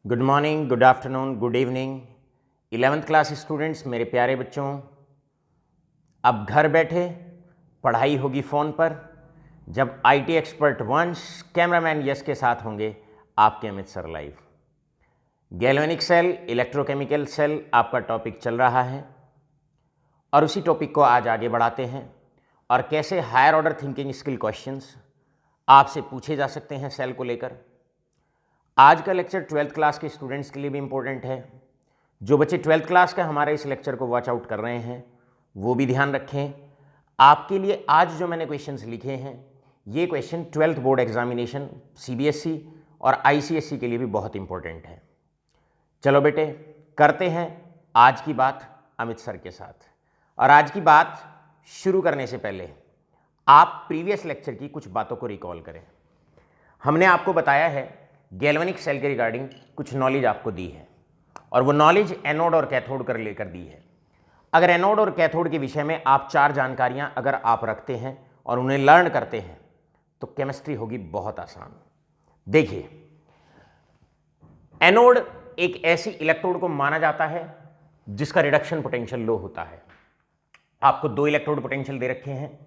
Good morning, good afternoon, good evening 11th class students, मेरे प्यारे बच्चों। अब घर बैठे पढ़ाई होगी फ़ोन पर, जब IT expert Vansh cameraman Yash के साथ होंगे आपके Amit sir live. Galvanic cell, electrochemical cell आपका टॉपिक चल रहा है और उसी टॉपिक को आज आगे बढ़ाते हैं और कैसे higher order thinking skill questions आपसे पूछे जा सकते हैं सेल को लेकर। आज का लेक्चर 12th क्लास के स्टूडेंट्स के लिए भी इम्पोर्टेंट है। जो बच्चे 12th क्लास का हमारे इस लेक्चर को वॉच आउट कर रहे हैं वो भी ध्यान रखें। आपके लिए आज जो मैंने क्वेश्चंस लिखे हैं ये question 12th board examination CBSE और आईसीएसई के लिए भी बहुत इंपॉर्टेंट है। चलो बेटे, करते हैं आज की बात अमित सर के साथ। और आज की बात शुरू करने से पहले आप प्रीवियस लेक्चर की कुछ बातों को रिकॉल करें। हमने आपको बताया है गैल्वेनिक सेल के रिगार्डिंग कुछ नॉलेज आपको दी है और वो नॉलेज एनोड और कैथोड कर लेकर दी है। अगर एनोड और कैथोड के विषय में आप 4 जानकारियां अगर आप रखते हैं और उन्हें लर्न करते हैं तो केमिस्ट्री होगी बहुत आसान। देखिए, एनोड एक ऐसी इलेक्ट्रोड को माना जाता है जिसका रिडक्शन पोटेंशियल लो होता है। आपको 2 इलेक्ट्रोड पोटेंशियल दे रखे हैं,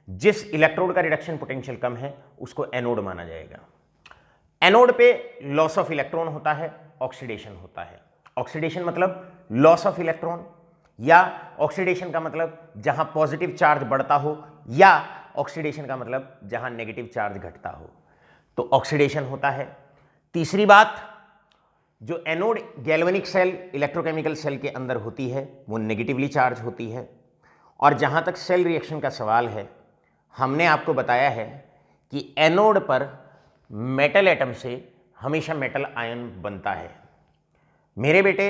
जिस इलेक्ट्रोड का रिडक्शन पोटेंशियल कम है उसको एनोड माना जाएगा। एनोड पे लॉस ऑफ इलेक्ट्रॉन होता है, ऑक्सीडेशन होता है। ऑक्सीडेशन मतलब लॉस ऑफ इलेक्ट्रॉन, या ऑक्सीडेशन का मतलब जहां पॉजिटिव चार्ज बढ़ता हो, या ऑक्सीडेशन का मतलब जहां नेगेटिव चार्ज घटता हो, तो ऑक्सीडेशन होता है। तीसरी बात, जो anode galvanic cell electrochemical cell के अंदर होती है वो नेगेटिवली चार्ज होती है। और जहां तक सेल रिएक्शन का सवाल है, हमने आपको बताया है कि एनोड पर मेटल एटम से हमेशा मेटल आयन बनता है। मेरे बेटे,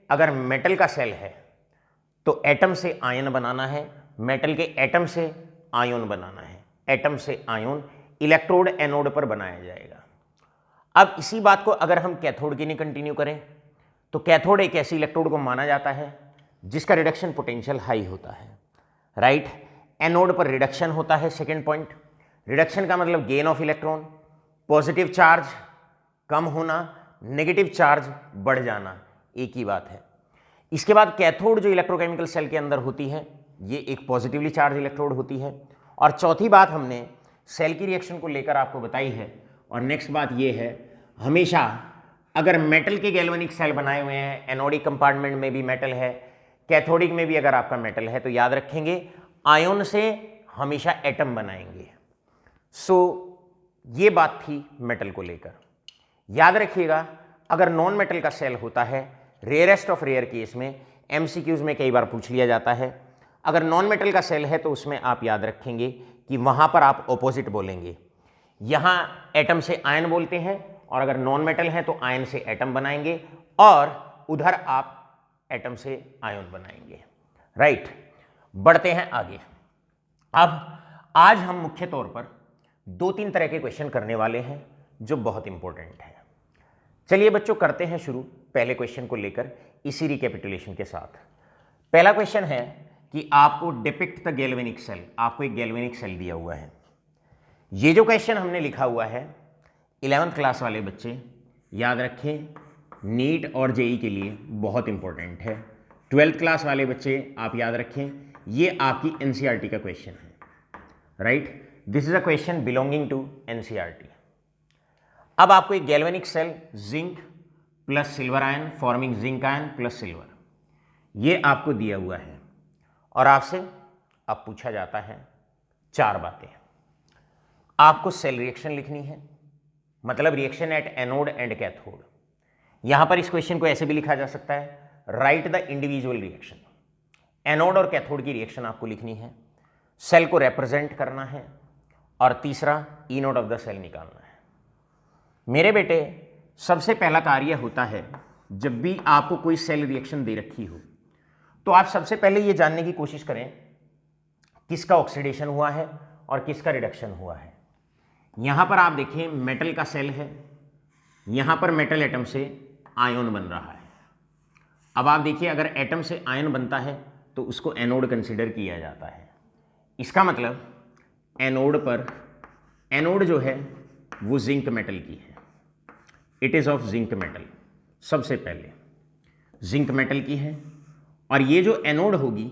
अगर मेटल का सेल है तो एटम से आयन बनाना है, मेटल के एटम से आयन बनाना है, एटम से आयन इलेक्ट्रोड एनोड पर बनाया जाएगा। अब इसी बात को अगर हम कैथोड की नहीं कंटिन्यू करें तो कैथोड एक ऐसी इलेक्ट्रोड को माना जाता है जिसका रिडक्शन पोटेंशियल हाई होता है। राइट, एनोड पर रिडक्शन होता है। सेकेंड पॉइंट, रिडक्शन का मतलब gain of electron, positive charge कम होना, नेगेटिव चार्ज बढ़ जाना, एक ही बात है। इसके बाद कैथोड जो इलेक्ट्रोकेमिकल सेल के अंदर होती है ये एक पॉजिटिवली चार्ज इलेक्ट्रोड होती है। और चौथी बात हमने सेल की रिएक्शन को लेकर आपको बताई है। और नेक्स्ट बात ये है, हमेशा अगर मेटल के गैल्वेनिक सेल बनाए हुए हैं, एनोडिक कंपार्टमेंट में भी मेटल है, कैथोडिक में भी अगर आपका मेटल है, तो याद रखेंगे आयन से हमेशा एटम बनाएंगे। सो ये बात थी मेटल को लेकर। याद रखिएगा, अगर नॉन मेटल का सेल होता है, रेयरेस्ट ऑफ रेयर केस में एमसीक्यूज में कई बार पूछ लिया जाता है, अगर नॉन मेटल का सेल है तो उसमें आप याद रखेंगे कि वहां पर आप ऑपोजिट बोलेंगे। यहां एटम से आयन बोलते हैं और अगर नॉन मेटल है तो आयन से एटम बनाएंगे और उधर आप एटम से आयन बनाएंगे। राइट, बढ़ते हैं आगे। अब आज हम मुख्य तौर पर 2-3 तरह के क्वेश्चन करने वाले हैं जो बहुत इंपॉर्टेंट है। चलिए बच्चों, करते हैं शुरू पहले क्वेश्चन को लेकर इसी रिकैपिटुलेशन के साथ। पहला क्वेश्चन है कि आपको डिपिक्ट द गैल्वेनिक सेल, आपको एक गैल्वेनिक सेल दिया हुआ है। ये जो क्वेश्चन हमने लिखा हुआ है 11th क्लास वाले बच्चे याद रखें, नीट और जेई के लिए बहुत इंपॉर्टेंट है। 12th क्लास वाले बच्चे आप याद रखें, ये आपकी एनसीईआरटी का क्वेश्चन है। Right, this is a question belonging to NCERT. अब आपको एक galvanic cell zinc plus silver ion forming zinc ion plus silver, ये आपको दिया हुआ है और आपसे अब पूछा जाता है 4 बातें। आपको सेल रिएक्शन लिखनी है, मतलब reaction at anode and cathode. यहां पर इस क्वेश्चन को ऐसे भी लिखा जा सकता है, right the individual reaction. Anode और कैथोड की रिएक्शन आपको लिखनी है, सेल को रिप्रेजेंट करना है और तीसरा E nought of the cell निकालना है। मेरे बेटे, सबसे पहला कार्य होता है जब भी आपको कोई सेल रिएक्शन दे रखी हो तो आप सबसे पहले ये जानने की कोशिश करें किसका ऑक्सीडेशन हुआ है और किसका रिडक्शन हुआ है। यहां पर आप देखें मेटल का सेल है, यहां पर मेटल एटम से आयन बन रहा है। अब आप देखिए, अगर एटम से आयन बनता है तो उसको एनोड कंसीडर किया जाता है। इसका मतलब एनोड पर, एनोड जो है वो जिंक मेटल की है, it is of zinc metal. सबसे पहले जिंक मेटल की है, और ये जो एनोड होगी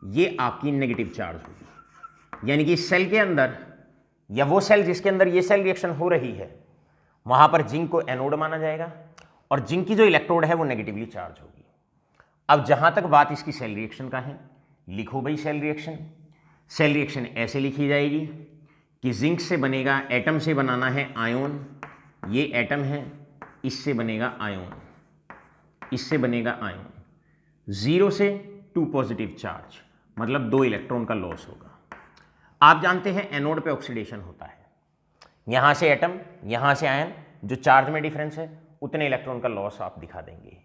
ये आपकी नेगेटिव चार्ज होगी, यानी कि सेल के अंदर या वो सेल जिसके अंदर ये सेल रिएक्शन हो रही है वहां पर जिंक को एनोड माना जाएगा और जिंक की जो इलेक्ट्रोड है वो नेगेटिवली चार्ज होगी। अब जहां तक बात इसकी सेल रिएक्शन का है, लिखो भाई सेल रिएक्शन। सेल रिएक्शन ऐसे लिखी जाएगी कि जिंक से बनेगा, एटम से बनाना है आयोन, ये एटम है, इससे बनेगा आयोन, इससे बनेगा आयोन, 0 से 2 पॉजिटिव चार्ज, मतलब 2 इलेक्ट्रॉन का लॉस होगा। आप जानते हैं एनोड पे ऑक्सीडेशन होता है, यहां से एटम, यहां से आयन, जो चार्ज में डिफरेंस है उतने इलेक्ट्रॉन का लॉस आप दिखा देंगे।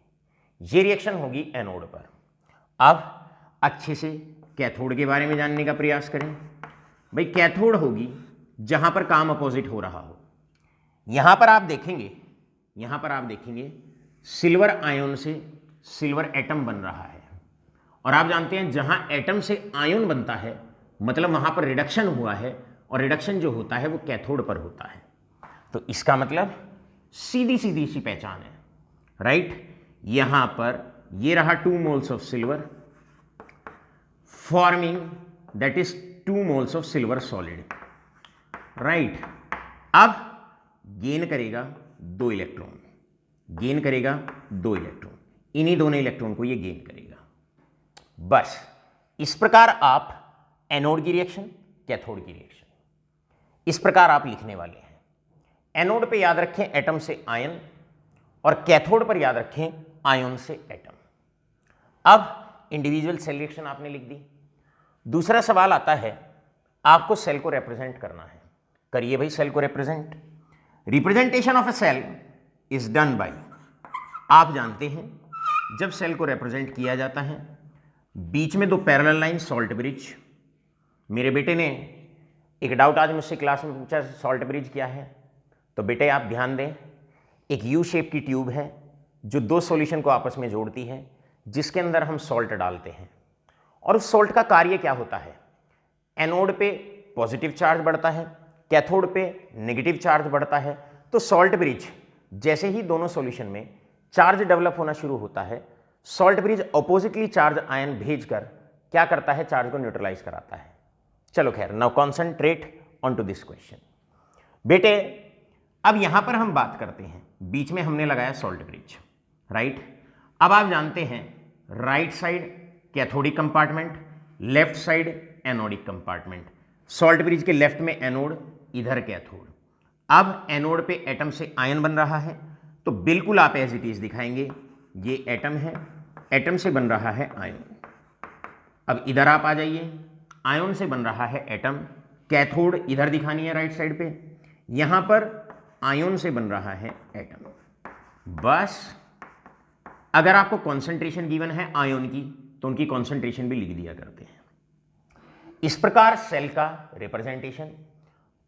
ये रिएक्शन होगी एनोड पर। अब अच्छे से कैथोड के बारे में जानने का प्रयास करें। भाई कैथोड होगी जहां पर काम अपोजिट हो रहा हो। यहां पर आप देखेंगे, यहां पर आप देखेंगे सिल्वर आयन से सिल्वर एटम बन रहा है, और आप जानते हैं जहां एटम से आयन बनता है मतलब वहां पर रिडक्शन हुआ है, और रिडक्शन जो होता है वो कैथोड पर होता है। तो इसका मतलब सीधी सीधी सी पहचान है, राइट। यहां पर ये रहा 2 moles of silver forming that is 2 moles of silver solid, right. अब गेन करेगा 2 इलेक्ट्रॉन, गेन करेगा 2 इलेक्ट्रॉन, इन्हीं दोनों इलेक्ट्रॉन को ये गेन करेगा। बस इस प्रकार आप एनोड की रिएक्शन, कैथोड की रिएक्शन इस प्रकार आप लिखने वाले हैं। एनोड पे याद रखें एटम से आयन, और कैथोड पर याद रखें आयन से एटम। अब इंडिविजुअल सेल रिएक्शन आपने लिख दी। दूसरा सवाल आता है, आपको सेल को रिप्रेजेंट करना है। करिए भाई सेल को represent. Representation of a cell is done by, आप जानते हैं जब सेल को रिप्रेजेंट किया जाता है बीच में 2 पैरेलल लाइन, सॉल्ट ब्रिज। मेरे बेटे ने एक डाउट आज मुझसे क्लास में पूछा, सॉल्ट ब्रिज क्या है? तो बेटे आप ध्यान दें, एक यू शेप की ट्यूब है जो 2 सॉल्यूशन को आपस में जोड़ती है, जिसके अंदर हम सॉल्ट डालते हैं, और उस सॉल्ट का कार्य क्या होता है? एनोड पे पॉजिटिव चार्ज बढ़ता है, कैथोड पे नेगेटिव चार्ज बढ़ता है। तो सॉल्ट ब्रिज जैसे ही दोनों सॉल्यूशन में चार्ज डेवलप होना शुरू होता है, salt bridge oppositely charge ion भेजकर क्या करता है? चार्ज को न्यूट्रलाइज कराता है। चलो खैर, now concentrate on to this question. बेटे अब यहां पर हम बात करते हैं, बीच में हमने लगाया सॉल्ट ब्रिज, राइट। अब आप जानते हैं right side cathodic compartment, left side anodic compartment. Salt bridge के लेफ्ट में एनोड, इधर कैथोड। अब एनोड पे एटम से आयन बन रहा है, तो बिल्कुल आप एज इट इज दिखाएंगे, ये एटम है, एटम से बन रहा है आयन। अब इधर आप आ जाइए, आयन से बन रहा है एटम, कैथोड इधर दिखानी है राइट साइड पे, यहां पर आयन से बन रहा है एटम। बस अगर आपको कॉन्सेंट्रेशन गिवन है आयन की, तो उनकी कॉन्सेंट्रेशन भी लिख दिया करते हैं। इस प्रकार सेल का representation,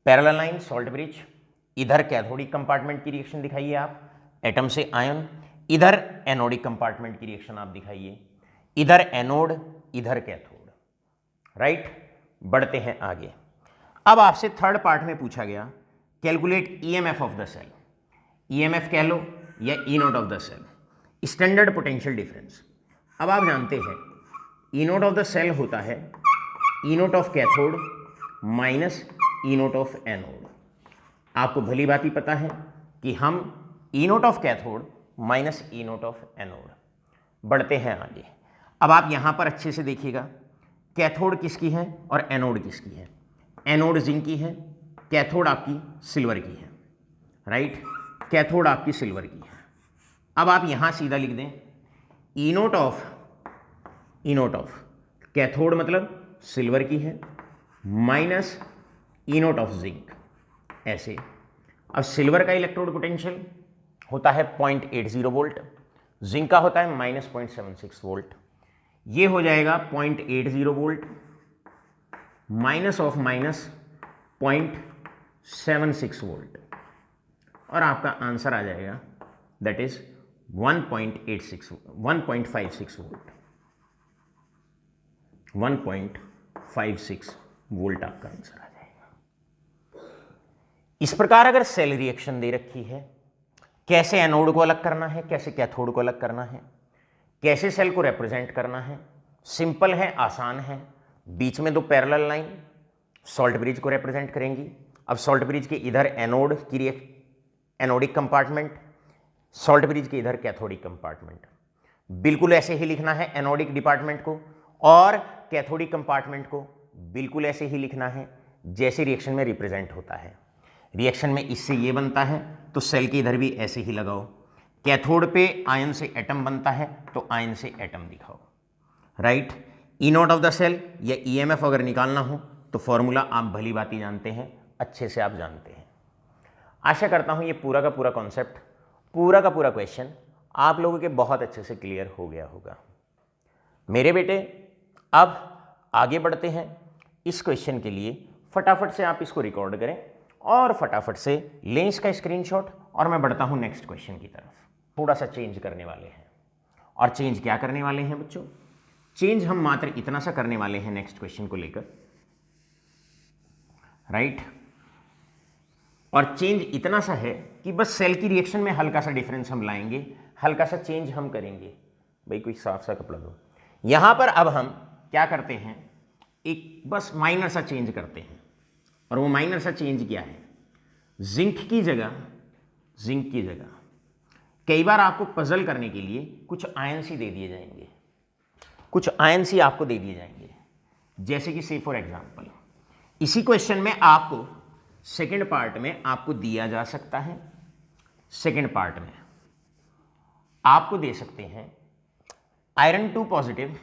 parallel line, salt bridge, इधर कैथोडिक कंपार्टमेंट की रिएक्शन दिखाइए आप, एटम से आयन, इधर एनोडिक कंपार्टमेंट की रिएक्शन आप दिखाइए, इधर एनोड, इधर कैथोड, राइट। बढ़ते हैं आगे। अब आपसे थर्ड पार्ट में पूछा गया, calculate EMF of the cell. EMF कह लो या E note of the cell, standard potential difference. अब आप जानते हैं E note of the cell होता है E note of cathode minus E note of anode. आपको भली बात ही पता है कि हम E note of cathode minus E note of anode. बढ़ते हैं आगे। अब आप यहां पर अच्छे से देखिएगा, कैथोड किसकी है और एनोड किसकी है। एनोड जिंक की है, कैथोड आपकी सिल्वर की है, राइट। कैथोड आपकी सिल्वर की है। अब आप यहां सीधा लिख दें ई नोट ऑफ कैथोड मतलब सिल्वर की है minus E note of zinc, ऐसे। अब सिल्वर का इलेक्ट्रोड पोटेंशियल होता है 0.80 वोल्ट, जिंक का होता है -0.76 वोल्ट। ये हो जाएगा 0.80 वोल्ट माइनस ऑफ -0.76 वोल्ट, और आपका आंसर आ जाएगा दैट इज 1.56 वोल्ट। 1.56 वोल्ट आपका आंसर आ जाएगा। इस प्रकार अगर सेल रिएक्शन दे रखी है, कैसे एनोड को अलग करना है, कैसे कैथोड को अलग करना है, कैसे सेल को रिप्रेजेंट करना है। सिंपल है, आसान है। बीच में दो पैरेलल लाइन सॉल्ट ब्रिज को रिप्रेजेंट करेंगी। अब सॉल्ट ब्रिज के इधर एनोड की एनोडिक कंपार्टमेंट, सॉल्ट ब्रिज के इधर कैथोडिक कंपार्टमेंट। बिल्कुल ऐसे ही लिखना है एनोडिक डिपार्टमेंट को, और कैथोडिक कंपार्टमेंट को बिल्कुल ऐसे ही लिखना है जैसे रिएक्शन में रिप्रेजेंट होता है। रिएक्शन में इससे ये बनता है तो सेल के इधर भी ऐसे ही लगाओ। कैथोड पे आयन से एटम बनता है तो आयन से एटम दिखाओ, right. E not of the cell या ईएमएफ अगर निकालना हो तो फॉर्मूला आप भली भांति जानते हैं, अच्छे से आप जानते हैं। आशा करता हूं ये पूरा का पूरा कॉन्सेप्ट, पूरा का पूरा क्वेश्चन आप लोगों के बहुत अच्छे से क्लियर हो गया होगा। मेरे बेटे अब आगे बढ़ते हैं। इस क्वेश्चन के लिए फटाफट से आप इसको रिकॉर्ड करें और फटाफट से लें इसका स्क्रीनशॉट, और मैं बढ़ता हूं नेक्स्ट क्वेश्चन की तरफ। थोड़ा सा चेंज करने वाले हैं, और चेंज क्या करने वाले हैं बच्चों? चेंज हम मात्र इतना सा करने वाले हैं नेक्स्ट क्वेश्चन को लेकर, राइट। और चेंज इतना सा है कि बस सेल की रिएक्शन में हल्का सा डिफरेंस हम लाएंगे, हल्का सा चेंज हम करेंगे। भाई कोई साफ सा कपड़ा दो। यहां पर अब हम क्या करते हैं, एक बस माइनर सा चेंज करते हैं, और वो माइनर सा चेंज क्या है? जिंक की जगह कई बार आपको पजल करने के लिए कुछ आयन्स ही दे दिए जाएंगे, कुछ आयन्स ही आपको दे दिए जाएंगे। जैसे कि से फॉर एग्जांपल इसी क्वेश्चन में आपको सेकंड पार्ट में आपको दिया जा सकता है, सेकंड पार्ट में आपको दे सकते हैं आयरन 2 पॉजिटिव,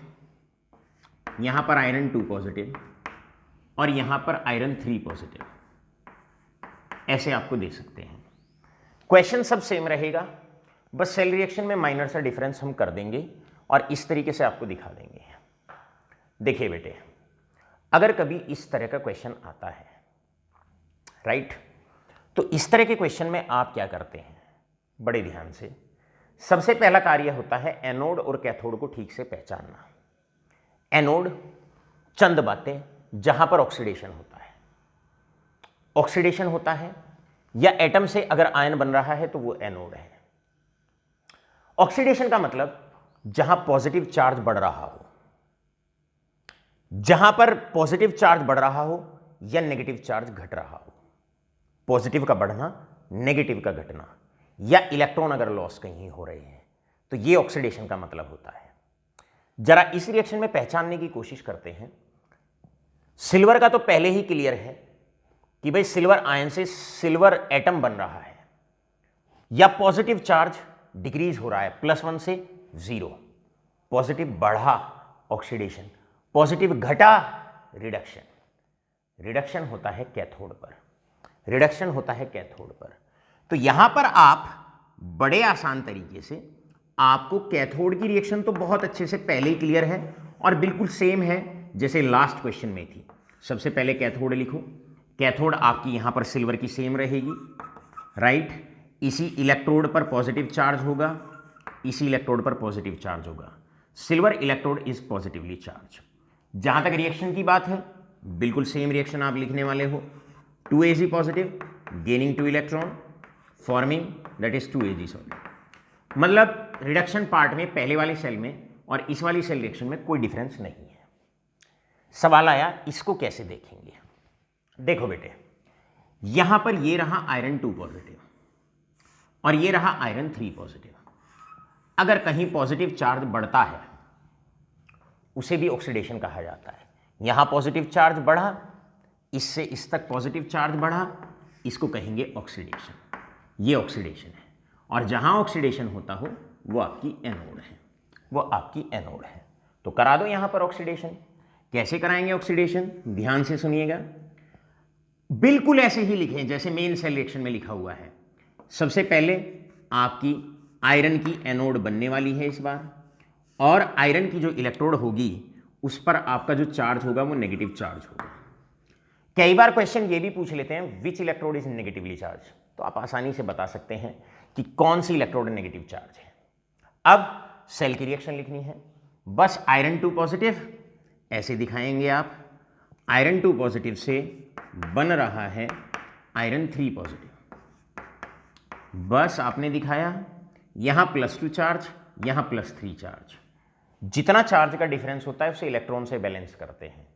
यहां पर आयरन 2 पॉजिटिव और यहां पर आयरन 3 पॉजिटिव, ऐसे आपको दे सकते हैं। क्वेश्चन सब सेम रहेगा, बस सेल रिएक्शन में माइनर सा डिफरेंस हम कर देंगे और इस तरीके से आपको दिखा देंगे। देखिए बेटे, अगर कभी इस तरह का क्वेश्चन आता है, राइट, तो इस तरह के क्वेश्चन में आप क्या करते हैं? बड़े ध्यान से, सबसे पहला कार्य होता है एनोड और कैथोड को ठीक से पहचानना। एनोड चंद बातें जहां पर ऑक्सीडेशन होता है या एटम से अगर आयन बन रहा है तो वो एनोड है। ऑक्सीडेशन का मतलब जहां पॉजिटिव चार्ज बढ़ रहा हो, जहां पर पॉजिटिव चार्ज बढ़ रहा हो या नेगेटिव चार्ज घट रहा हो। पॉजिटिव का बढ़ना, नेगेटिव का घटना, या इलेक्ट्रॉन अगर लॉस कहीं हो रहे हैं, तो ये ऑक्सीडेशन का मतलब होता है। जरा इस रिएक्शन में पहचानने की कोशिश करते हैं। सिल्वर का तो पहले ही क्लियर है कि भाई सिल्वर आयन से सिल्वर एटम बन रहा है, या पॉजिटिव चार्ज डिक्रीज हो रहा है +1 से 0, पॉजिटिव बढ़ा ऑक्सीडेशन, पॉजिटिव घटा रिडक्शन होता है कैथोड पर। तो यहां पर आप बड़े आसान तरीके से, आपको कैथोड की रिएक्शन तो बहुत अच्छे से पहले ही क्लियर है और बिल्कुल सेम है जैसे लास्ट क्वेश्चन में थी। सबसे पहले कैथोड लिखो, कैथोड आपकी यहां पर सिल्वर की सेम रहेगी, राइट। इसी इलेक्ट्रोड पर पॉजिटिव चार्ज होगा, इसी इलेक्ट्रोड पर पॉजिटिव चार्ज होगा। Silver electrode is positively charge. जहां तक रिएक्शन की बात है, बिल्कुल सेम रिएक्शन आप लिखने वाले हो। 2Ag positive gaining 2 electron forming that is 2Ag salt. मतलब रिडक्शन पार्ट में पहले वाली सेल में और इस वाली सेल रिएक्शन में कोई डिफरेंस नहीं है। सवाल आया इसको कैसे देखेंगे? देखो बेटे, यहां पर ये रहा आयरन 2 पॉजिटिव और ये रहा आयरन 3 पॉजिटिव। अगर कहीं पॉजिटिव चार्ज बढ़ता है उसे भी ऑक्सीडेशन कहा जाता है। यहां पॉजिटिव चार्ज बढ़ा, इससे इस तक पॉजिटिव चार्ज बढ़ा, इसको कहेंगे ऑक्सीडेशन। ये ऑक्सीडेशन है, और जहां ऑक्सीडेशन होता हो वो आपकी एनोड है, तो करा दो यहां पर ऑक्सीडेशन। कैसे कराएंगे ऑक्सीडेशन? ध्यान से सुनिएगा, बिल्कुल ऐसे ही लिखें जैसे मेन सेल रिएक्शन में लिखा हुआ है। सबसे पहले आपकी आयरन की एनोड बनने वाली है इस बार, और आयरन की जो इलेक्ट्रोड होगी उस पर आपका जो चार्ज होगा वो नेगेटिव चार्ज होगा। कई बार क्वेश्चन ये भी पूछ लेते हैं विच इलेक्ट्रोड इज नेगेटिवली चार्ज, तो आप आसानी से बता सकते हैं कि कौन सी इलेक्ट्रोड नेगेटिव चार्ज है। अब सेल की रिएक्शन लिखनी है, बस आयरन 2 पॉजिटिव ऐसे दिखाएंगे आप। आयरन 2 पॉजिटिव से बन रहा है आयरन 3 पॉजिटिव, बस आपने दिखाया, यहां +2 चार्ज, यहां +3 चार्ज। जितना चार्ज का डिफरेंस होता है उसे इलेक्ट्रॉन से बैलेंस करते हैं।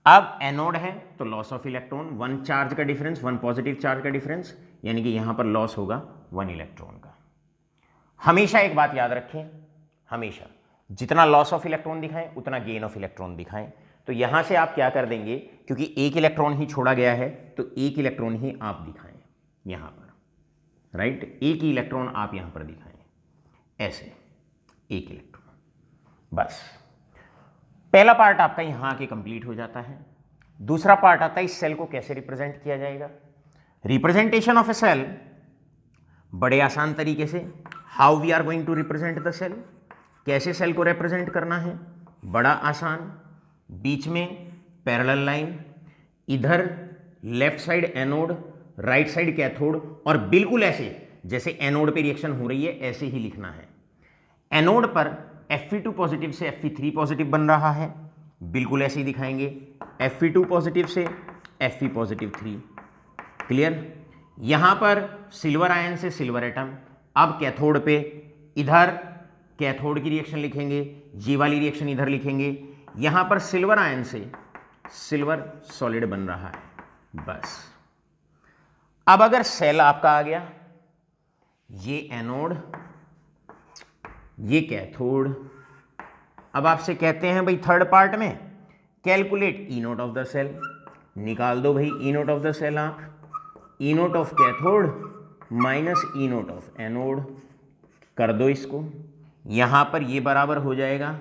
अब एनोड है तो लॉस ऑफ इलेक्ट्रॉन, 1 चार्ज का डिफरेंस, 1 पॉजिटिव चार्ज का डिफरेंस, यानी कि यहां पर लॉस होगा 1 इलेक्ट्रॉन का। हमेशा एक बात याद रखें, हमेशा जितना लॉस ऑफ इलेक्ट्रॉन दिखाएं उतना गेन ऑफ इलेक्ट्रॉन दिखाएं। तो यहां से आप क्या कर देंगे, क्योंकि 1 इलेक्ट्रॉन ही छोड़ा गया है तो 1 इलेक्ट्रॉन ही आप दिखाएं यहां पर, राइट। 1 ही इलेक्ट्रॉन आप यहां पर दिखाएं, ऐसे 1 इलेक्ट्रॉन। बस पहला पार्ट आपका यहां आके कंप्लीट हो जाता है। दूसरा पार्ट आता है इस सेल को कैसे रिप्रेजेंट किया जाएगा। रिप्रेजेंटेशन ऑफ ए सेल बड़े आसान तरीके से, how we are going to represent the cell, कैसे सेल को रिप्रेजेंट करना है, बड़ा आसान। बीच में पैरेलल लाइन, इधर left side anode, right side cathode, और बिल्कुल ऐसे जैसे एनोड पे रिएक्शन हो रही है ऐसे ही लिखना है। एनोड पर Fe2 पॉजिटिव से Fe3 पॉजिटिव बन रहा है, बिल्कुल ऐसे ही दिखाएंगे। Fe2 पॉजिटिव से Fe पॉजिटिव 3, क्लियर। यहां पर सिल्वर आयन से सिल्वर एटम। अब कैथोड पे इधर कैथोड की रिएक्शन लिखेंगे, ये वाली रिएक्शन इधर लिखेंगे। यहां पर सिल्वर आयन से सिल्वर सॉलिड बन रहा है, बस। अब अगर सेल आपका आ गया, ये एनोड, ये कैथोड। अब आपसे कहते हैं भाई थर्ड पार्ट में calculate E note of the cell, निकाल दो भाई E note of the cell आप। E note of cathode minus E note of anode, कर दो इसको। यहां पर ये बराबर हो जाएगा,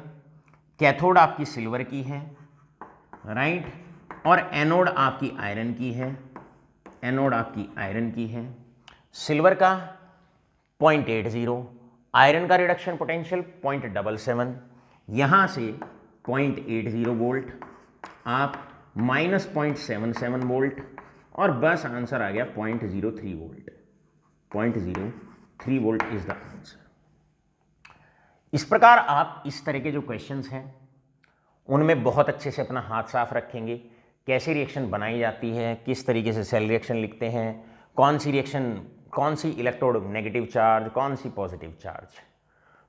कैथोड आपकी सिल्वर की है, राइट, और एनोड आपकी आयरन की है, एनोड आपकी आयरन की है। सिल्वर का 0.80, आयरन का रिडक्शन पोटेंशियल 0.77, यहां से 0.80 वोल्ट, आप -0.77 वोल्ट, और बस आंसर आ गया 0.03 volt. 0.03 volt is the answer. इस प्रकार आप इस तरह के जो क्वेश्चंस हैं उनमें बहुत अच्छे से अपना हाथ साफ रखेंगे, कैसे रिएक्शन बनाई जाती है, किस तरीके से सेल रिएक्शन लिखते हैं, कौन सी रिएक्शन, कौन सी इलेक्ट्रोड नेगेटिव चार्ज, कौन सी पॉजिटिव चार्ज।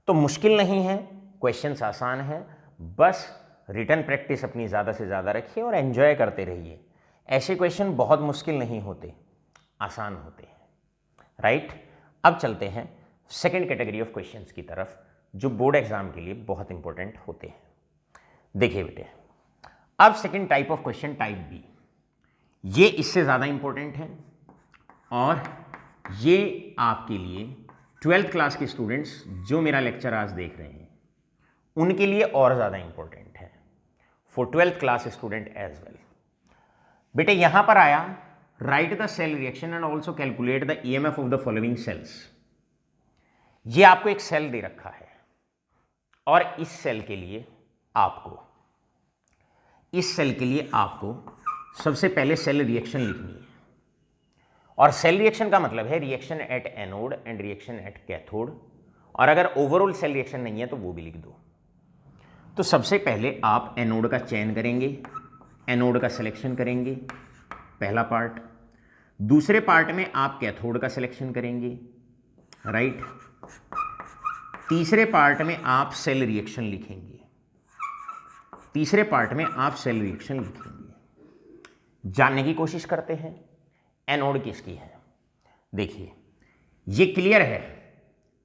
तो मुश्किल नहीं है, क्वेश्चंस आसान है, बस रिटन प्रैक्टिस अपनी ज़्यादा से ज़्यादा रखिए और एंजॉय करते रहिए। ऐसे क्वेश्चन बहुत मुश्किल नहीं होते, आसान होते हैं, राइट। अब चलते हैं सेकेंड कैटेगरी ऑफ क्वेश्चंस की तरफ, जो बोर्ड एग्जाम के लिए बहुत इंपॉर्टेंट होते हैं। देखिए बेटे, अब second type of question, type B, ये इससे ज़्यादा इंपॉर्टेंट है और ये आपके लिए 12th क्लास के स्टूडेंट्स जो मेरा लेक्चर आज देख रहे हैं उनके लिए और ज़्यादा इंपॉर्टेंट है, for 12th class student as well. बेटे यहां पर आया, right the cell reaction and also calculate the EMF of the following cells. ये आपको एक सेल दे रखा है और इस सेल के लिए आपको सबसे पहले सेल रिएक्शन लिखनी है। और सेल रिएक्शन का मतलब है reaction at anode and reaction at cathode, और अगर ओवरऑल सेल रिएक्शन नहीं है तो वो भी लिख दो। तो सबसे पहले आप एनोड का चयन करेंगे, एनोड का सिलेक्शन करेंगे, पहला पार्ट। दूसरे पार्ट में आप कैथोड का सिलेक्शन करेंगे, राइट। तीसरे पार्ट में आप सेल रिएक्शन लिखेंगे, जानने की कोशिश करते हैं एनोड किसकी है। देखिए ये क्लियर है,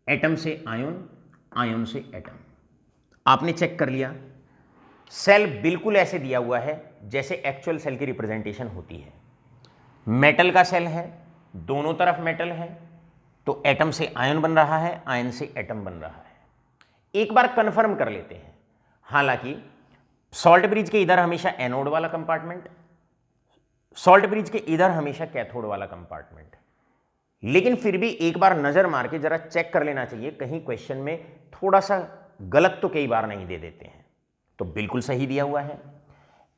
एटम से आयन, आयन से एटम। आपने चेक कर लिया, सेल बिल्कुल ऐसे दिया हुआ है जैसे एक्चुअल सेल की रिप्रेजेंटेशन होती है। मेटल का सेल है, दोनों तरफ मेटल है, तो एटम से आयन बन रहा है, आयन से एटम बन रहा है। एक बार कंफर्म कर लेते हैं, हालांकि सॉल्ट ब्रिज के इधर हमेशा एनोड वाला कंपार्टमेंट, सॉल्ट ब्रिज के इधर हमेशा कैथोड वाला कंपार्टमेंट, लेकिन फिर भी एक बार नजर मार के जरा चेक कर लेना चाहिए, कहीं क्वेश्चन में थोड़ा सा गलत तो कई बार नहीं दे देते हैं। तो बिल्कुल सही दिया हुआ है,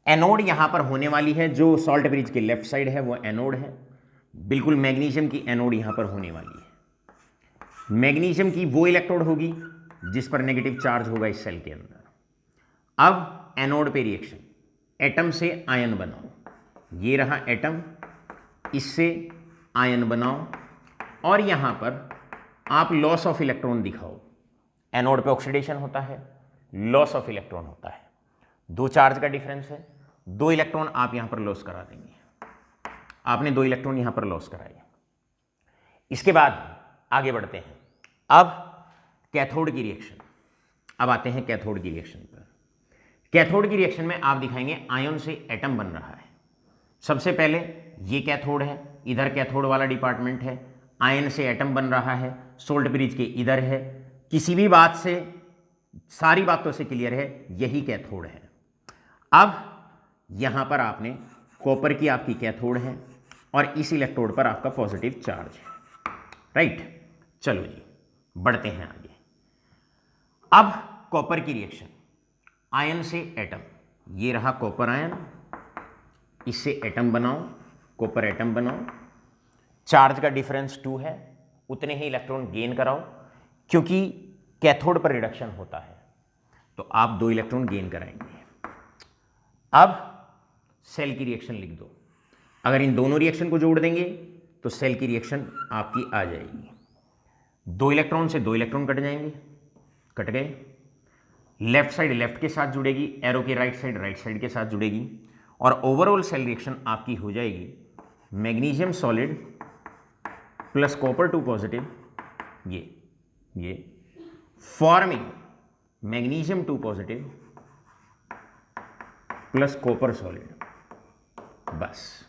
एनोड यहां पर होने वाली है, जो सॉल्ट ब्रिज के लेफ्ट साइड है वो एनोड है, बिल्कुल मैग्नीशियम की एनोड यहां पर होने वाली है। मैग्नीशियम की वो इलेक्ट्रोड होगी जिस पर नेगेटिव चार्ज होगा इस सेल के अंदर। अब एनोड पे रिएक्शन, एटम से आयन बनाओ, ये रहा एटम, इससे आयन बनाओ, और यहां पर आप लॉस ऑफ इलेक्ट्रॉन दिखाओ। एनोड पे ऑक्सीडेशन होता है, लॉस ऑफ इलेक्ट्रॉन होता है, दो चार्ज का डिफरेंस है, 2 इलेक्ट्रॉन आप यहां पर लॉस करा देंगे। आपने 2 इलेक्ट्रॉन यहां पर लॉस कराए। इसके बाद आगे बढ़ते हैं। अब कैथोड की रिएक्शन, अब आते हैं कैथोड की रिएक्शन पर। कैथोड की रिएक्शन में आप दिखाएंगे आयन से एटम बन रहा है। सबसे पहले ये कैथोड है, इधर कैथोड वाला डिपार्टमेंट है, आयन से एटम बन रहा है, सोल्ट ब्रिज के इधर है। किसी भी बात से, सारी बातों से क्लियर है, यही कैथोड है। अब यहां पर आपने कॉपर की आपकी कैथोड है और इस इलेक्ट्रोड पर आपका पॉजिटिव चार्ज है, राइट। चलो जी बढ़ते हैं आगे। अब कॉपर की रिएक्शन, आयन से एटम, ये रहा कॉपर आयन, इससे एटम बनाओ, कॉपर एटम बनाओ। चार्ज का डिफरेंस 2 है, उतने ही इलेक्ट्रॉन गेन कराओ, क्योंकि कैथोड पर रिडक्शन होता है तो आप 2 इलेक्ट्रॉन गेन कराएंगे। अब सेल की रिएक्शन लिख दो। अगर इन दोनों रिएक्शन को जोड़ देंगे तो सेल की रिएक्शन आपकी आ जाएगी। 2 इलेक्ट्रॉन से 2 इलेक्ट्रॉन कट जाएंगे, कट गए। लेफ्ट साइड लेफ्ट के साथ जुड़ेगी, एरो की राइट साइड के साथ जुड़ेगी और ओवरऑल सेल रिएक्शन आपकी हो जाएगी magnesium solid plus copper 2 positive, ये forming magnesium 2 positive plus copper solid. बस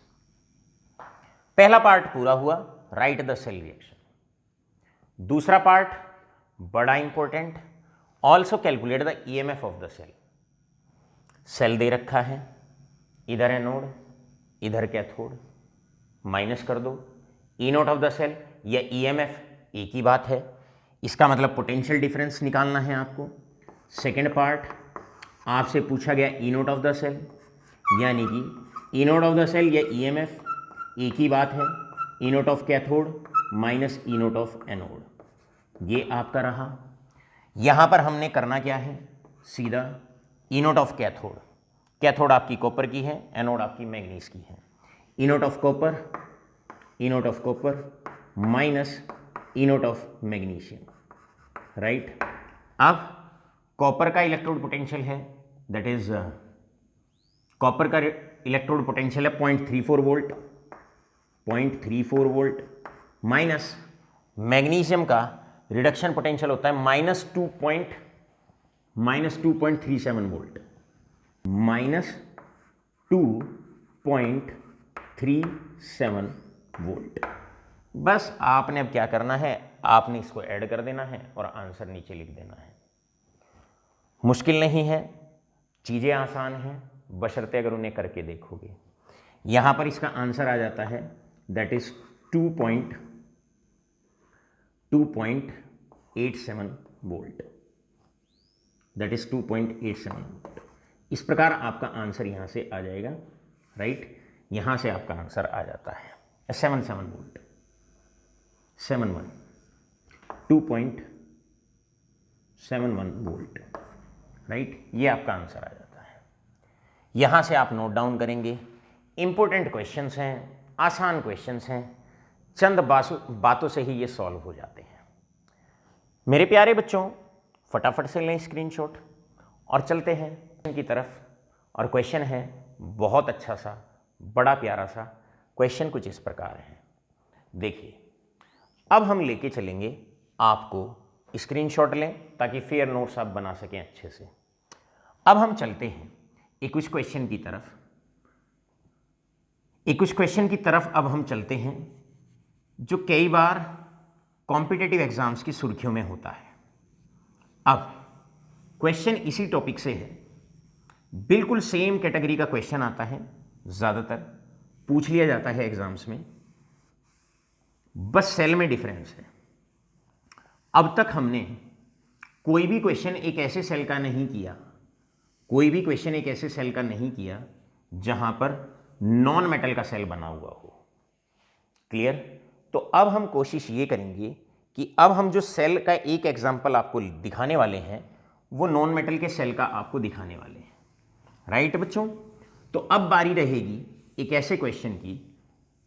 पहला पार्ट पूरा हुआ, राइट द सेल रिएक्शन। दूसरा पार्ट बड़ा important, also calculate the EMF of the cell. Cell दे रखा है, इधर एनोड इधर कैथोड, माइनस कर दो। E not of the cell या ईएमएफ एक ही बात है, इसका मतलब पोटेंशियल डिफरेंस निकालना है आपको। सेकेंड पार्ट आपसे पूछा गया E not of the cell, यानी कि E not of the cell या ईएमएफ एक ही बात है, E not of cathode minus E not of anode, ये आपका रहा। यहाँ पर हमने करना क्या है, सीधा E not of cathode, cathode आपकी कॉपर की है, एनोड आपकी मैग्नीज की है। E not of copper, E not of copper minus E not of magnesium, right. अब कॉपर का इलेक्ट्रोड पोटेंशियल है, दैट इज कॉपर का इलेक्ट्रोड पोटेंशियल है 0.34 वोल्ट, 0.34 वोल्ट माइनस मैग्नीशियम का रिडक्शन पोटेंशियल होता है -2.37 वोल्ट, -2.37 वोल्ट। बस आपने अब क्या करना है, आपने इसको ऐड कर देना है और आंसर नीचे लिख देना है। मुश्किल नहीं है, चीज़ें आसान हैं, बशर्ते अगर उन्हें करके देखोगे। यहाँ पर इसका आंसर आ जाता है, that is 2.87 volt, that is 2.87 volt. इस प्रकार आपका आंसर यहाँ से आ जाएगा, राइट। यहाँ से आपका आंसर आ जाता है 77 वोल्ट, 71, 2.71 वोल्ट, राइट। ये आपका आंसर आ जाता है। यहाँ से आप नोट डाउन करेंगे। इंपॉर्टेंट क्वेश्चंस हैं, आसान क्वेश्चंस हैं, चंद बातों से ही ये सॉल्व हो जाते हैं। मेरे प्यारे बच्चों, फटाफट से लें स्क्रीनशॉट और चलते हैं की तरफ। और क्वेश्चन है बहुत अच्छा सा, बड़ा प्यारा सा क्वेश्चन, कुछ इस प्रकार है। देखिए, अब हम लेके चलेंगे आपको, स्क्रीनशॉट लें ताकि फेयर नोट्स आप बना सकें अच्छे से। अब हम चलते हैं एक कुछ क्वेश्चन की तरफ, अब हम चलते हैं जो कई बार कॉम्पिटिटिव एग्जाम्स की सुर्खियों में होता है। अब क्वेश्चन इसी टॉपिक से है, बिल्कुल सेम कैटेगरी का क्वेश्चन आता है, ज़्यादातर पूछ लिया जाता है एग्जाम्स में, बस सेल में डिफरेंस है। अब तक हमने कोई भी क्वेश्चन एक ऐसे सेल का नहीं किया, जहां पर नॉन मेटल का सेल बना हुआ हो। क्लियर? तो अब हम कोशिश ये करेंगे कि अब हम जो सेल का एक एग्जाम्पल आपको दिखाने वाले हैं, वो नॉन मेटल के सेल का आपको दिखाने वाले हैं, राइट बच्चों। तो अब बारी रहेगी एक ऐसे क्वेश्चन की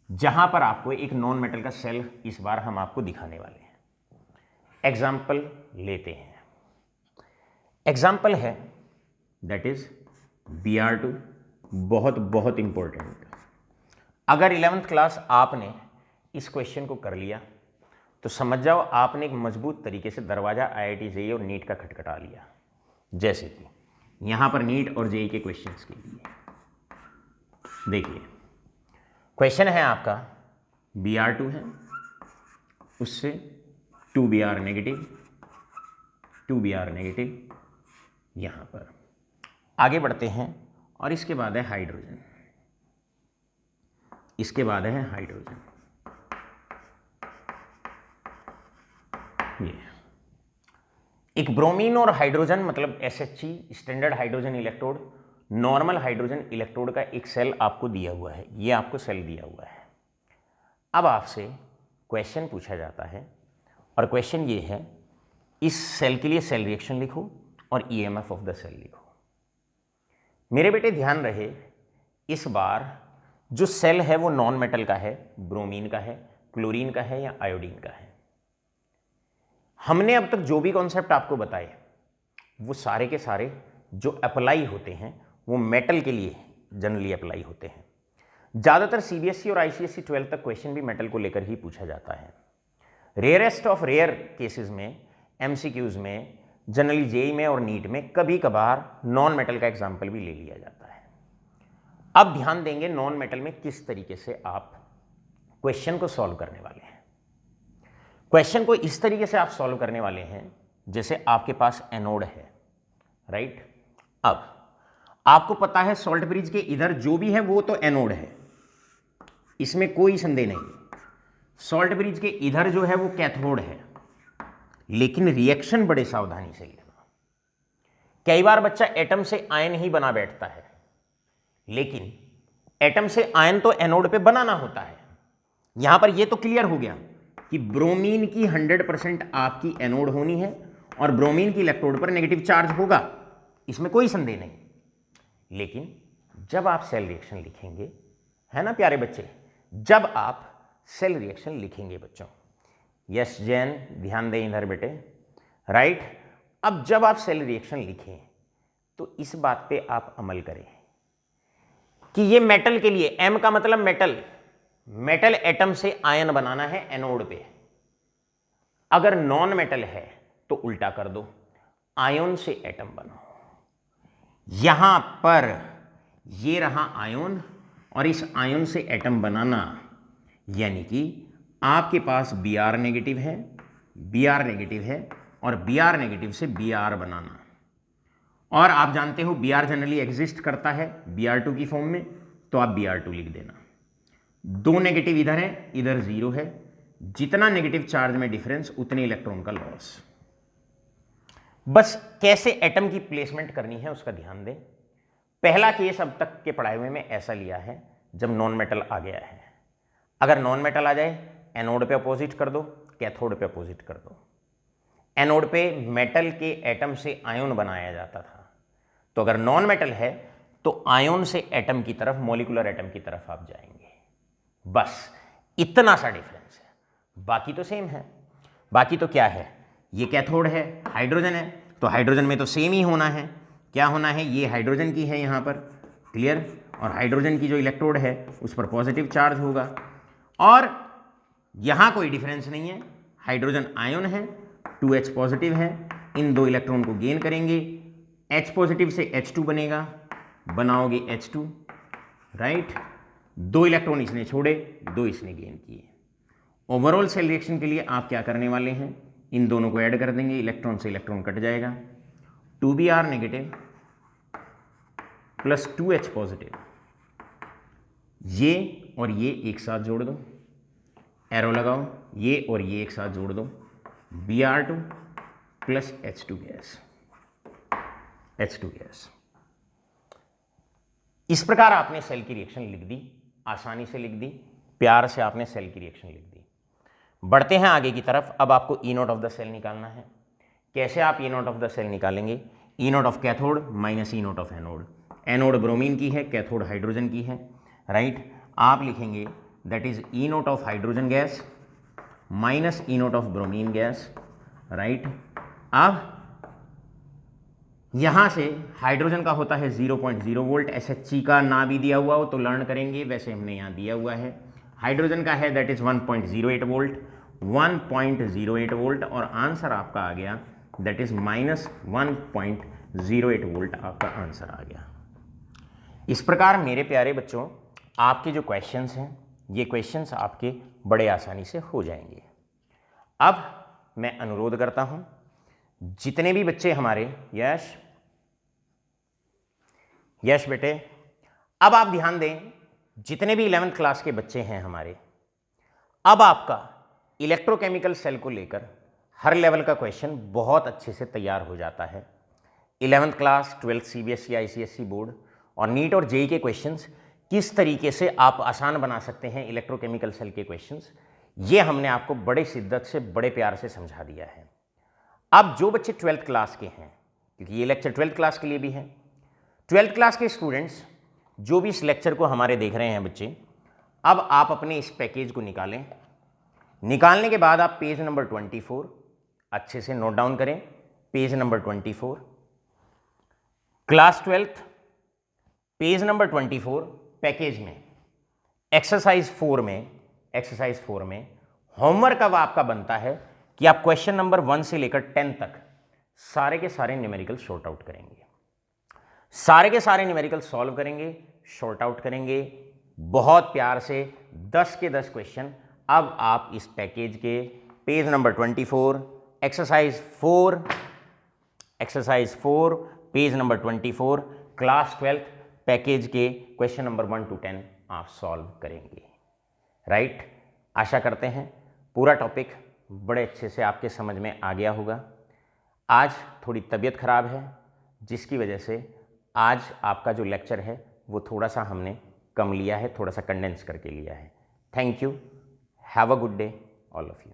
जहां पर आपको एक नॉन मेटल का सेल इस बार हम आपको दिखाने वाले हैं। एग्जाम्पल लेते हैं। एग्जाम्पल है दैट इज Br2। बहुत बहुत इंपॉर्टेंट। अगर 11th क्लास आपने इस क्वेश्चन को कर लिया तो समझ जाओ आपने एक मजबूत तरीके से दरवाजा IIT JEE और नीट का खटखटा लिया। जैसे कि यहां पर नीट और JEE के क्वेश्चंस के लिए देखिए, क्वेश्चन है आपका Br2 है, उससे 2Br नेगेटिव, 2Br नेगेटिव। यहां पर आगे बढ़ते हैं और इसके बाद है हाइड्रोजन, इसके बाद है हाइड्रोजन। ये एक ब्रोमीन और हाइड्रोजन मतलब SHE standard hydrogen electrode, normal hydrogen electrode का एक सेल आपको दिया हुआ है। ये आपको सेल दिया हुआ है। अब आपसे क्वेश्चन पूछा जाता है और क्वेश्चन ये है, इस सेल के लिए सेल रिएक्शन लिखो और EMF ऑफ द सेल लिखो। मेरे बेटे ध्यान रहे, इस बार जो सेल है वो नॉन मेटल का है, ब्रोमीन का है, क्लोरीन का है या आयोडीन का है। हमने अब तक जो भी कॉन्सेप्ट आपको बताए वो सारे के सारे जो अप्लाई होते हैं वो मेटल के लिए जनरली अप्लाई होते हैं। ज़्यादातर CBSE और ICSE 12 तक क्वेश्चन भी मेटल को लेकर ही पूछा जाता है। रेयरेस्ट ऑफ रेयर केसेस में, MCQs में, जनरली JEE में और नीट में कभी कभार नॉन मेटल का एग्जाम्पल भी ले लिया जाता है। अब ध्यान देंगे नॉन मेटल में किस तरीके से आप क्वेश्चन को सॉल्व करने वाले हैं। क्वेश्चन को इस तरीके से आप सॉल्व करने वाले हैं जैसे आपके पास एनोड है, राइट। अब आपको पता है सॉल्ट ब्रिज के इधर जो भी है वो तो एनोड है, इसमें कोई संदेह नहीं। सॉल्ट ब्रिज के इधर जो है वो कैथोड है, लेकिन रिएक्शन बड़े सावधानी से लेना। कई बार बच्चा एटम से आयन ही बना बैठता है, लेकिन एटम से आयन तो एनोड पे बनाना होता है। यहां पर ये तो क्लियर हो गया कि ब्रोमीन की 100% आपकी एनोड होनी है और ब्रोमीन की इलेक्ट्रोड पर नेगेटिव चार्ज होगा, इसमें कोई संदेह नहीं। लेकिन जब आप सेल रिएक्शन लिखेंगे, है ना प्यारे बच्चे, जब आप सेल रिएक्शन लिखेंगे बच्चों, यस जैन ध्यान दें इधर बेटे, राइट। अब जब आप सेल रिएक्शन लिखें तो इस बात पे आप अमल करें कि ये मेटल के लिए, M का मतलब मेटल, मेटल एटम से आयन बनाना है एनोड पे। अगर नॉन मेटल है तो उल्टा कर दो, आयन से एटम बनाओ। यहां पर ये रहा आयन और इस आयन से एटम बनाना, यानी कि आपके पास Br नेगेटिव है, Br नेगेटिव है और Br नेगेटिव से Br बनाना। और आप जानते हो Br जनरली एग्जिस्ट करता है Br2 की फॉर्म में, तो आप Br2 लिख देना। दो नेगेटिव इधर है, इधर 0 है, जितना नेगेटिव चार्ज में डिफरेंस उतने इलेक्ट्रॉन का लॉस। बस कैसे एटम की प्लेसमेंट करनी है उसका ध्यान दें। पहला केस अब तक के पढ़ाए हुए में ऐसा लिया है जब नॉन मेटल आ गया है। अगर नॉन मेटल आ जाए, एनोड पे अपोजिट कर दो, कैथोड पे अपोजिट कर दो। एनोड पे मेटल के एटम से आयन बनाया जाता था, तो अगर नॉन मेटल है तो आयन से एटम की तरफ, मॉलिक्यूलर एटम की तरफ आप जाएंगे। बस इतना सा डिफरेंस है, बाकी तो सेम है। बाकी तो क्या है, ये कैथोड है, हाइड्रोजन है, तो हाइड्रोजन में तो सेम ही होना है। क्या होना है, ये हाइड्रोजन की है यहाँ पर, क्लियर, और हाइड्रोजन की जो इलेक्ट्रोड है उस पर पॉजिटिव चार्ज होगा। और यहाँ कोई डिफरेंस नहीं है, हाइड्रोजन आयन है, 2H पॉजिटिव है, इन दो इलेक्ट्रॉन को गेन करेंगे, H पॉजिटिव से H2 बनेगा, बनाओगे H2, राइट। दो इलेक्ट्रॉन इसने छोड़े, दो इसने गेन किए। ओवरऑल सेल रिएक्शन के लिए आप क्या करने वाले हैं, इन दोनों को ऐड कर देंगे, इलेक्ट्रॉन से इलेक्ट्रॉन कट जाएगा, 2Br negative plus 2H positive, ये और ये एक साथ जोड़ दो, एरो लगाओ, ये और ये एक साथ जोड़ दो, Br2 plus H2 gas, H2 gas. इस प्रकार आपने सेल की रिएक्शन लिख दी, आसानी से लिख दी, प्यार से आपने सेल की रिएक्शन लिख दी। बढ़ते हैं आगे की तरफ। अब आपको E nought of the cell निकालना है। कैसे आप E nought of the cell निकालेंगे, E nought of cathode minus E nought of anode. Anode bromine की है, कैथोड हाइड्रोजन की है, राइट। आप लिखेंगे that is E note of hydrogen gas minus E note of bromine gas, right. अब यहां से हाइड्रोजन का होता है 0.0 वोल्ट, SHC का ना भी दिया हुआ हो तो लर्न करेंगे, वैसे हमने यहां दिया हुआ है। हाइड्रोजन का है दैट इज 1.08 वोल्ट, 1.08 वोल्ट, और आंसर आपका आ गया दैट इज -1.08 वोल्ट आपका आंसर आ गया। इस प्रकार मेरे प्यारे बच्चों आपके जो क्वेश्चंस हैं ये क्वेश्चंस आपके बड़े आसानी से हो जाएंगे। अब मैं अनुरोध करता हूं जितने भी बच्चे हमारे, यश बेटे, अब आप ध्यान दें, जितने भी 11th क्लास के बच्चे हैं हमारे, अब आपका इलेक्ट्रोकेमिकल सेल को लेकर हर लेवल का क्वेश्चन बहुत अच्छे से तैयार हो जाता है। 11th class, 12th CBSE ICSE board और नीट और जेई के क्वेश्चंस किस तरीके से आप आसान बना सकते हैं इलेक्ट्रोकेमिकल सेल के क्वेश्चंस, ये हमने आपको बड़े शिद्दत से, बड़े प्यार से समझा दिया है। अब जो बच्चे 12th क्लास के हैं, क्योंकि ये लेक्चर 12th क्लास के लिए भी है, 12th क्लास के स्टूडेंट्स जो भी इस लेक्चर को हमारे देख रहे हैं बच्चे, अब आप अपने इस पैकेज को निकालें। निकालने के बाद आप पेज नंबर 24 अच्छे से नोट डाउन करें। Page number 24, class 12th, page number 24, package में एक्सरसाइज 4 में होमवर्क अब आपका बनता है कि आप क्वेश्चन नंबर 1 से लेकर 10 तक सारे के सारे न्यूमेरिकल सॉर्ट आउट करेंगे, सारे के सारे न्यूमेरिकल सॉल्व करेंगे, शॉर्ट आउट करेंगे बहुत प्यार से 10 के 10 क्वेश्चन। अब आप इस पैकेज के page number 24, exercise 4 page number 24, class 12th package के क्वेश्चन नंबर 1 to 10 आप सॉल्व करेंगे, राइट। आशा करते हैं पूरा टॉपिक बड़े अच्छे से आपके समझ में आ गया होगा। आज थोड़ी तबीयत खराब है जिसकी वजह से आज आपका जो लेक्चर है वो थोड़ा सा हमने कम लिया है, थोड़ा सा कंडेंस करके लिया है। Thank you, have a good day all of you.